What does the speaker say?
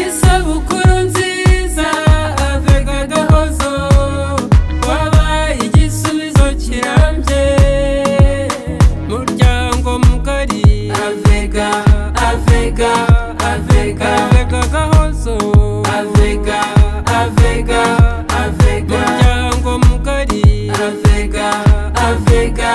Isabukuru nziza Avega Gahozo, wabaye igisubizo kirambye, muryango mugari Avega Gahozo, muryango mugari Avega